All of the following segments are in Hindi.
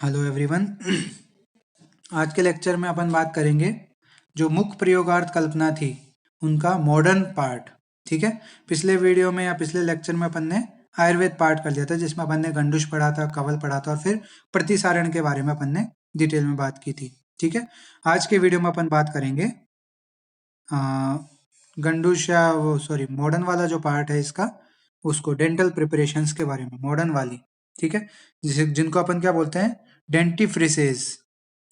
Hello everyone. आज के लेक्चर में अपन बात करेंगे जो मुख्य प्रयोगार्थ कल्पना थी उनका मॉडर्न पार्ट। ठीक है। पिछले वीडियो में या पिछले लेक्चर में अपन ने आयुर्वेद पार्ट कर लिया था, जिसमें अपन ने गंडुश पढ़ा था, कवल पढ़ा था और फिर प्रतिसारण के बारे में अपन ने डिटेल में बात की थी। ठीक है। आज के वीडियो में अपन बात करेंगे गंडुश या वो सॉरी मॉडर्न वाला जो पार्ट है इसका, उसको डेंटल प्रिपरेशंस के बारे में, मॉडर्न वाली। ठीक है। जिनको अपन क्या बोलते हैं, डेंटिफ्रिसेस।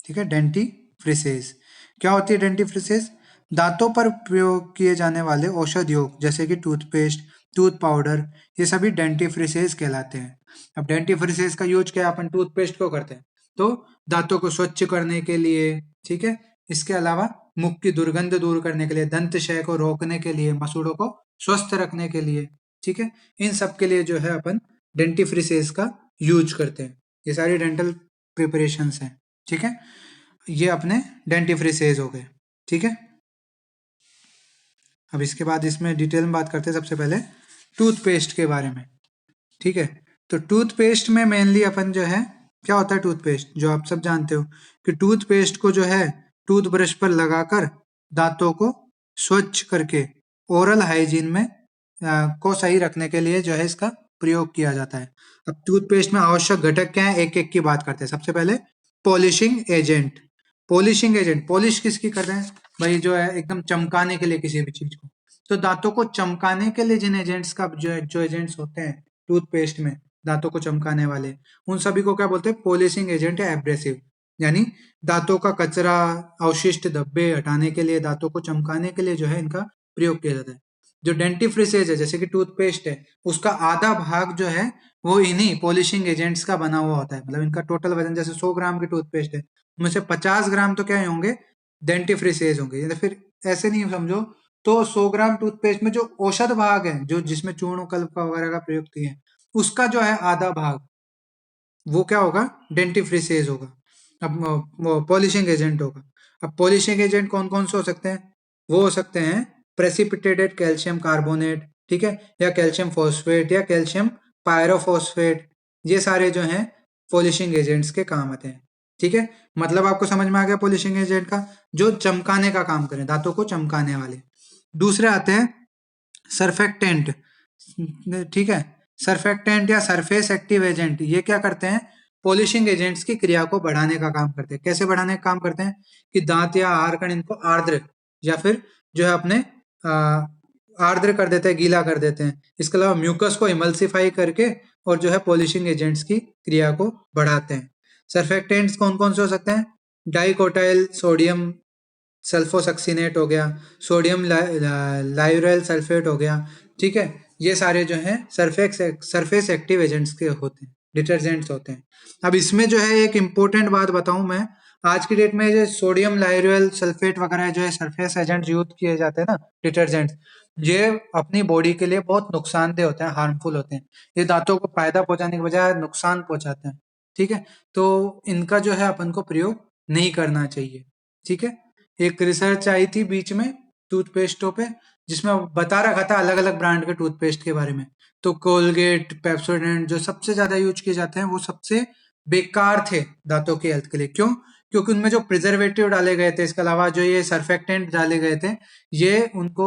ठीक है, डेंटिफ्रिसेस। क्या होती है डेंटिफ्रिसेस? दांतों पर प्रयोग किए जाने वाले औषधि जैसे कि टूथपेस्ट, टूथ पाउडर, ये सभी डेंटिफ्रिसेस कहलाते हैं। अब डेंटिफ्रिसेस का यूज क्या अपन टूथपेस्ट को करते हैं, तो दांतों को स्वच्छ करने के लिए। ठीक है। इसके अलावा मुख की दुर्गंध दूर करने के लिए, दंत क्षय को रोकने के लिए, मसूड़ों को स्वस्थ रखने के लिए। ठीक है। इन सब के लिए जो है अपन डेंटिफ्रिसेस का यूज करते हैं। ये सारी डेंटल प्रिपरेशंस हैं। ठीक है। ये अपने डेंटिफ्रिसेस हो गए। ठीक है। अब इसके बाद इसमें डिटेल में बात करते हैं सबसे पहले टूथपेस्ट के बारे में। ठीक है। तो टूथपेस्ट में मेनली अपन जो है, क्या होता है टूथपेस्ट, जो आप सब जानते हो कि टूथपेस्ट को जो है टूथब्रश पर लगाकर दांतों को स्वच्छ करके ओरल हाइजीन में को सही रखने के लिए जो है इसका प्रयोग किया जाता है। अब टूथपेस्ट में आवश्यक घटक क्या है, एक एक की बात करते हैं। सबसे पहले polishing agent. Polishing agent, polish किसकी कर रहे हैं भाई, जो है एकदम चमकाने के लिए किसी भी चीज को। तो दांतों को चमकाने के लिए जिन एजेंट्स का जो एजेंट्स होते हैं टूथपेस्ट में, दांतों को चमकाने वाले, उन सभी को क्या बोलते हैं, पॉलिशिंग एजेंट या एब्रेसिव। यानी दांतों का कचरा, अवशिष्ट धब्बे हटाने के लिए, दांतों को चमकाने के लिए जो है इनका प्रयोग किया जाता है। जो डेंटिफ्रिसेस है, जैसे कि टूथपेस्ट है, उसका आधा भाग जो है वो इन्हीं पॉलिशिंग एजेंट्स का बना हुआ होता है। मतलब इनका टोटल वजन जैसे 100 ग्राम की टूथपेस्ट है, उनमें से 50 ग्राम तो क्या होंगे, डेंटिफ्रिसेस होंगे। या फिर ऐसे नहीं समझो, तो 100 ग्राम टूथपेस्ट में जो औषध भाग है, जो जिसमें चूर्ण कल्प का वगैरह का प्रयोग किया है, उसका जो है आधा भाग, वो क्या होगा, डेंटिफ्रिसेस होगा। अब वो पॉलिशिंग एजेंट होगा। अब पॉलिशिंग एजेंट कौन कौन से हो सकते हैं, वो हो सकते हैं प्रेसिपिटेटेड कैल्शियम कार्बोनेट, ठीक है, या कैल्शियम फॉस्फेट या कैल्शियम पायरोफॉस्फेट। ये सारे जो हैं पॉलिशिंग एजेंट्स के काम आते हैं। ठीक है। मतलब आपको समझ में आ गया पॉलिशिंग एजेंट का, जो चमकाने का काम करें, दांतों को चमकाने वाले। दूसरे आते हैं सरफेक्टेंट। ठीक है। सरफेक्टेंट या सरफेस एक्टिव एजेंट, ये क्या करते हैं, पॉलिशिंग एजेंट्स की क्रिया को बढ़ाने का काम करते हैं। कैसे बढ़ाने का काम करते हैं कि दांत या आहार कण इनको आर्द्र या फिर जो है अपने आर्द्र कर देते हैं, गीला कर देते हैं। इसके अलावा म्यूकस को इमल्सिफाई करके और जो है पॉलिशिंग एजेंट्स की क्रिया को बढ़ाते हैं। सरफेक्टेंट्स कौन कौन से हो सकते हैं, डाइकोटाइल सोडियम सल्फोसक्सीनेट हो गया, सोडियम लाइउराइल सल्फेट हो गया। ठीक है। ये सारे जो हैं सरफेस एक्टिव एजेंट्स के होते हैं, डिटर्जेंट्स होते हैं। अब इसमें जो है एक इंपॉर्टेंट बात बताऊं मैं, आज की डेट में जो सोडियम लाइउराइल सल्फेट वगैरह जो है सरफेस एजेंट यूज किए जाते हैं ना, डिटर्जेंट्स, ये अपनी बॉडी के लिए बहुत नुकसानदेह होते हैं, हार्मफुल होते हैं। ये दांतों को फायदा पहुंचाने के बजाय नुकसान पहुंचाते हैं। ठीक है। तो इनका जो है अपन को प्रयोग नहीं करना चाहिए। ठीक है। एक रिसर्च आई थी बीच में टूथपेस्टों पे, जिसमें बता रखा था अलग अलग ब्रांड के टूथपेस्ट के बारे में। तो कोलगेट, पेप्सोडेंट जो सबसे ज्यादा यूज किए जाते हैं, वो सबसे बेकार थे दांतों के हेल्थ के लिए। क्यों? क्योंकि उनमें जो प्रिजर्वेटिव डाले गए थे, इसके अलावा जो ये सर्फेक्टेंट डाले गए थे, ये उनको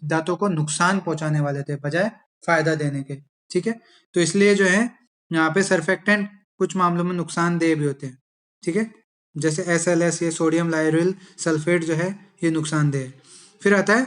दांतों को नुकसान पहुंचाने वाले थे बजाय फायदा देने के। ठीक है। तो इसलिए जो है यहाँ पे सर्फेक्टेंट कुछ मामलों में नुकसानदेह भी होते हैं। ठीक है। जैसे SLS, ये सोडियम लाइउरिल सल्फेट जो है, ये नुकसानदेह है। फिर आता है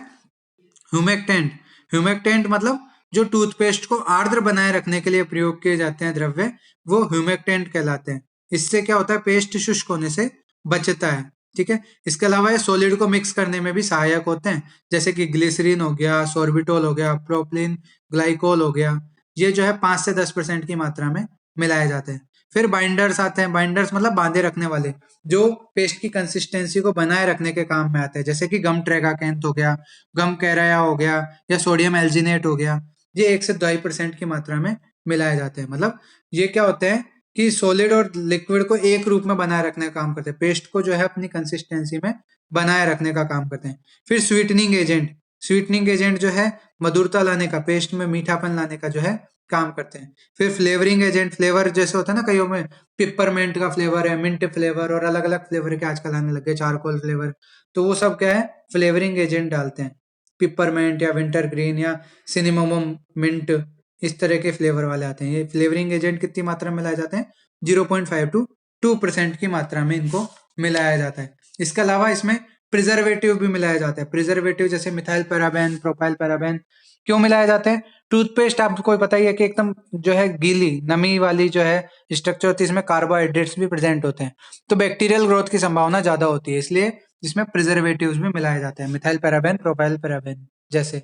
ह्यूमेक्टेंट। ह्यूमेक्टेंट मतलब जो टूथपेस्ट को आर्द्र बनाए रखने के लिए प्रयोग किए जाते हैं द्रव्य, वो ह्यूमेक्टेंट कहलाते हैं। इससे क्या होता है, पेस्ट शुष्क होने से बचता है। ठीक है। इसके अलावा ये सॉलिड को मिक्स करने में भी सहायक होते हैं, जैसे कि ग्लिसरीन हो गया, सोर्बिटोल हो गया, प्रोपिलीन ग्लाइकोल हो गया। ये जो है 5 से 10% की मात्रा में मिलाए जाते हैं। फिर बाइंडर्स आते हैं। बाइंडर्स मतलब बांधे रखने वाले, जो पेस्ट की कंसिस्टेंसी को बनाए रखने के काम में आते हैं, जैसे कि गम ट्रेगाकेंथ हो गया, गम कैराया हो गया, या सोडियम एल्जिनेट हो गया। ये 1 से 2% की मात्रा में मिलाए जाते हैं। मतलब ये क्या होते हैं कि सॉलिड और लिक्विड को एक रूप में बनाए रखने का काम करते हैं, पेस्ट को जो है अपनी कंसिस्टेंसी में बनाए रखने का काम करते हैं। फिर स्वीटनिंग एजेंट। स्वीटनिंग एजेंट जो है मधुरता लाने का, पेस्ट में मीठापन लाने का जो है काम करते हैं। फिर फ्लेवरिंग एजेंट, फ्लेवर जैसे होता है ना कईयों में पिपरमेंट का फ्लेवर है, मिंट फ्लेवर और अलग अलग फ्लेवर के आजकल आने लग गए, चारकोल फ्लेवर, तो वो सब क्या है फ्लेवरिंग एजेंट डालते हैं। पिपरमेंट या विंटर ग्रीन या सिनेमोमम मिंट, इस तरह के फ्लेवर वाले आते हैं। ये फ्लेवरिंग एजेंट कितनी मात्रा में मिलाए जाते हैं? 0.5 टू 2% की मात्रा में इनको मिलाया जाता है। इसके अलावा इसमें प्रिजर्वेटिव भी मिलाया जाता है। प्रिजर्वेटिव जैसे मिथाइल पैराबेन, प्रोपाइल पैराबेन, क्यों मिलाए जाते हैं? टूथपेस्ट आपको पता ही है कि एकदम जो है गीली नमी वाली जो है स्ट्रक्चर होती है, इसमें कार्बोहाइड्रेट्स भी प्रेजेंट होते हैं, तो बैक्टीरियल ग्रोथ की संभावना ज्यादा होती है, इसलिए इसमें प्रिजर्वेटिव्स भी मिलाए जाते हैं, मिथाइल पैराबेन, प्रोपाइल पैराबेन जैसे।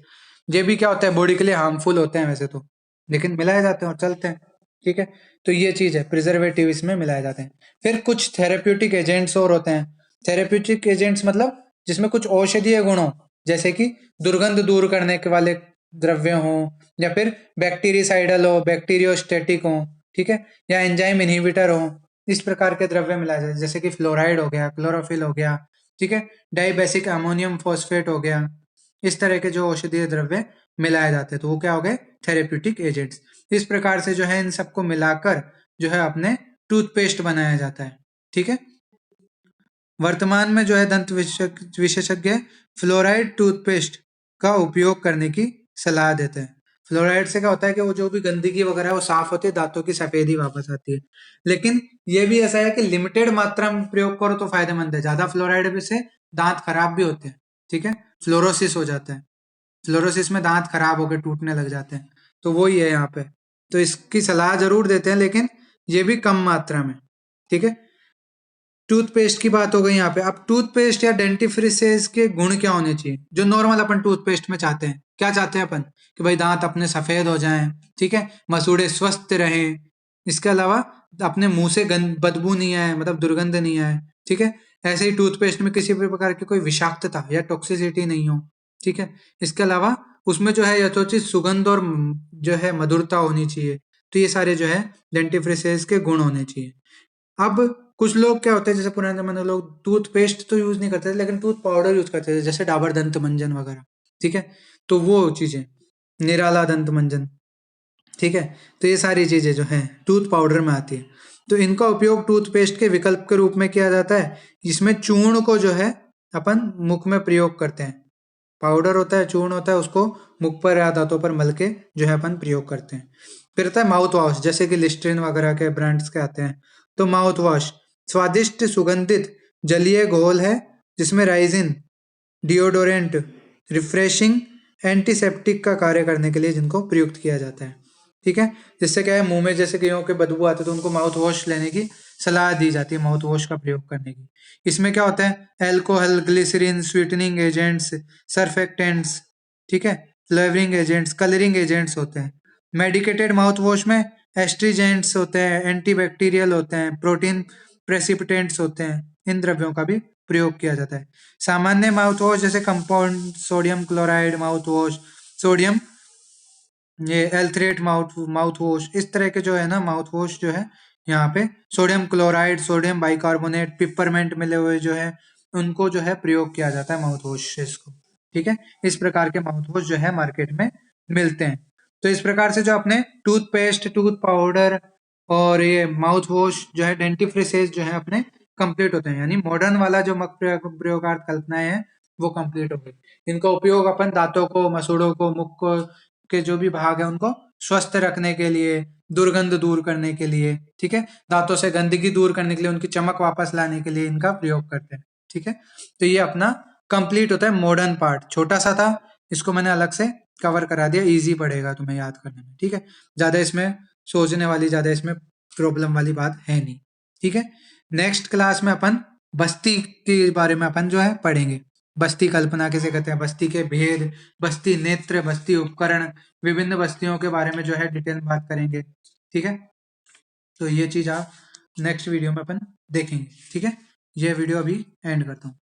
ये भी क्या होता है, बॉडी के लिए हार्मफुल होते हैं वैसे तो, लेकिन मिलाए जाते हैं और चलते हैं, ठीक है। तो ये चीज है, प्रिजर्वेटिव इसमें मिलाए जाते हैं। फिर कुछ थेरेप्यूटिक एजेंट्स और होते हैं। थेरेप्यूटिक एजेंट्स मतलब जिसमें कुछ औषधीय गुण हो, जैसे कि दुर्गंध दूर करने के वाले द्रव्य हो, या फिर बैक्टीरिसाइडल हो, बैक्टीरियोस्टेटिक हो, ठीक है, या एंजाइम इनहिबिटर हो, इस प्रकार के द्रव्य मिलाए जाते हैं, जैसे कि फ्लोराइड हो गया, क्लोरोफिल हो गया, ठीक है, डाइबेसिक अमोनियम फॉस्फेट हो गया, इस तरह के जो औषधीय द्रव्य मिलाए जाते हैं, तो वो क्या हो गए? Therapeutic agents. इस प्रकार से जो है इन सबको मिलाकर जो है अपने टूथपेस्ट बनाया जाता है, ठीक है। वर्तमान में जो है दंत विशेषज्ञ फ्लोराइड टूथपेस्ट का उपयोग करने की सलाह देते हैं। फ्लोराइड से क्या होता है कि वो जो भी गंदगी वगैरह है वो साफ होती है, दांतों की सफेदी वापस आती है। लेकिन ये भी ऐसा है कि लिमिटेड मात्रा में प्रयोग करो तो फायदेमंद है, ज्यादा फ्लोराइड से दांत खराब भी होते हैं, ठीक है, फ्लोरोसिस हो जाता है, फ्लोरोसिस में दांत खराब होकर टूटने लग जाते हैं, तो वही है यहाँ पे। तो इसकी सलाह जरूर देते हैं, लेकिन ये भी कम मात्रा में, ठीक है। टूथपेस्ट की बात हो गई यहाँ पे। अब टूथपेस्ट या डेंटिफ्रिसेस के गुण क्या होने चाहिए, जो नॉर्मल अपन टूथपेस्ट में चाहते हैं? क्या चाहते हैं अपन? कि भाई दांत अपने सफेद हो जाएं, ठीक है, मसूड़े स्वस्थ रहें, इसके अलावा अपने मुंह से गंद बदबू नहीं आए, मतलब दुर्गंध नहीं आए, ठीक है। ऐसे ही टूथपेस्ट में किसी भी प्रकार की कोई विषाक्तता या टॉक्सिसिटी नहीं हो, ठीक है। इसके अलावा उसमें जो है यथोचित सुगंध और जो है मधुरता होनी चाहिए। तो ये सारे जो है डेंटिफ्रिसेस के गुण होने चाहिए। अब कुछ लोग क्या होते हैं, जैसे पुराने जमाने में लोग टूथपेस्ट तो यूज नहीं करते थे, लेकिन टूथ पाउडर यूज करते थे, जैसे डाबर दंत मंजन वगैरह, ठीक है। तो वो चीजें, निराला दंत मंजन, ठीक है, तो ये सारी चीजें जो हैं टूथ पाउडर में आती है। तो इनका उपयोग टूथपेस्ट के विकल्प के रूप में किया जाता है, जिसमें चूर्ण को जो है अपन मुख में प्रयोग करते हैं। पाउडर होता है, चूर्ण होता है, उसको मुख पर या दांतों पर मल के जो है अपन प्रयोग करते हैं। फिर आता है माउथ वॉश, जैसे कि लिस्ट्रीन वगैरह के ब्रांड्स के आते हैं। तो माउथ वॉश स्वादिष्ट सुगंधित जलीय घोल है, जिसमें राइजिन, डिओडोरेंट, रिफ्रेशिंग, एंटीसेप्टिक का कार्य करने के लिए जिनको प्रयुक्त किया जाता है, ठीक है। जिससे क्या है, मुंह में जैसे कईयों के बदबू आते तो उनको माउथ वॉश लेने की सलाह दी जाती है, माउथ वॉश का प्रयोग करने की। इसमें क्या होता है, alcohol, glycerin, sweetening agents, surfactants, ठीक है, फ्लेवरिंग एजेंट्स, कलरिंग एजेंट्स होते हैं। मेडिकेटेड माउथ वॉश में एस्ट्रीजेंट्स होते हैं, एंटीबैक्टीरियल होते हैं, प्रोटीन प्रेसिपिटेंट्स होते हैं, इन द्रव्यों का भी प्रयोग किया जाता है। सामान्य माउथ वॉश जैसे compound sodium chloride mouth wash, sodium ये एल्थरेट माउथ वॉश, इस तरह के जो है ना माउथ वॉश जो है यहाँ पे sodium chloride, sodium bicarbonate, peppermint मिले हुए जो है उनको जो है प्रयोग किया जाता है माउथ वॉशेस को, ठीक है। इस प्रकार के माउथ वॉश जो है मार्केट में मिलते हैं। तो इस प्रकार से जो अपने टूथपेस्ट, टूथ पाउडर और ये माउथ वॉश जो है डेंटिफ्रिसेस जो है अपने कंप्लीट होते हैं, यानी मॉडर्न वाला जो प्रयोगार्थ कल्पनाएं हैं वो कंप्लीट हो गई। इनका उपयोग अपन दांतों को, मसूड़ों को, मुख को के जो भी भाग है उनको स्वस्थ रखने के लिए, दुर्गंध दूर करने के लिए, ठीक है, दांतों से गंदगी दूर करने के लिए, उनकी चमक वापस लाने के लिए इनका प्रयोग करते हैं, ठीक है। तो ये अपना कंप्लीट होता है मॉडर्न पार्ट, छोटा सा था, इसको मैंने अलग से कवर करा दिया, इजी पड़ेगा तुम्हें याद करने में, ठीक है। ज्यादा इसमें सोचने वाली, ज्यादा इसमें प्रॉब्लम वाली बात है नहीं, ठीक है। नेक्स्ट क्लास में अपन बस्ती के बारे में अपन जो है पढ़ेंगे। बस्ती कल्पना किसे कहते हैं, बस्ती के भेद, बस्ती नेत्र, बस्ती उपकरण, विभिन्न बस्तियों के बारे में जो है डिटेल बात करेंगे, ठीक है। तो ये चीज आप नेक्स्ट वीडियो में अपन देखेंगे, ठीक है। ये वीडियो अभी एंड करता हूँ।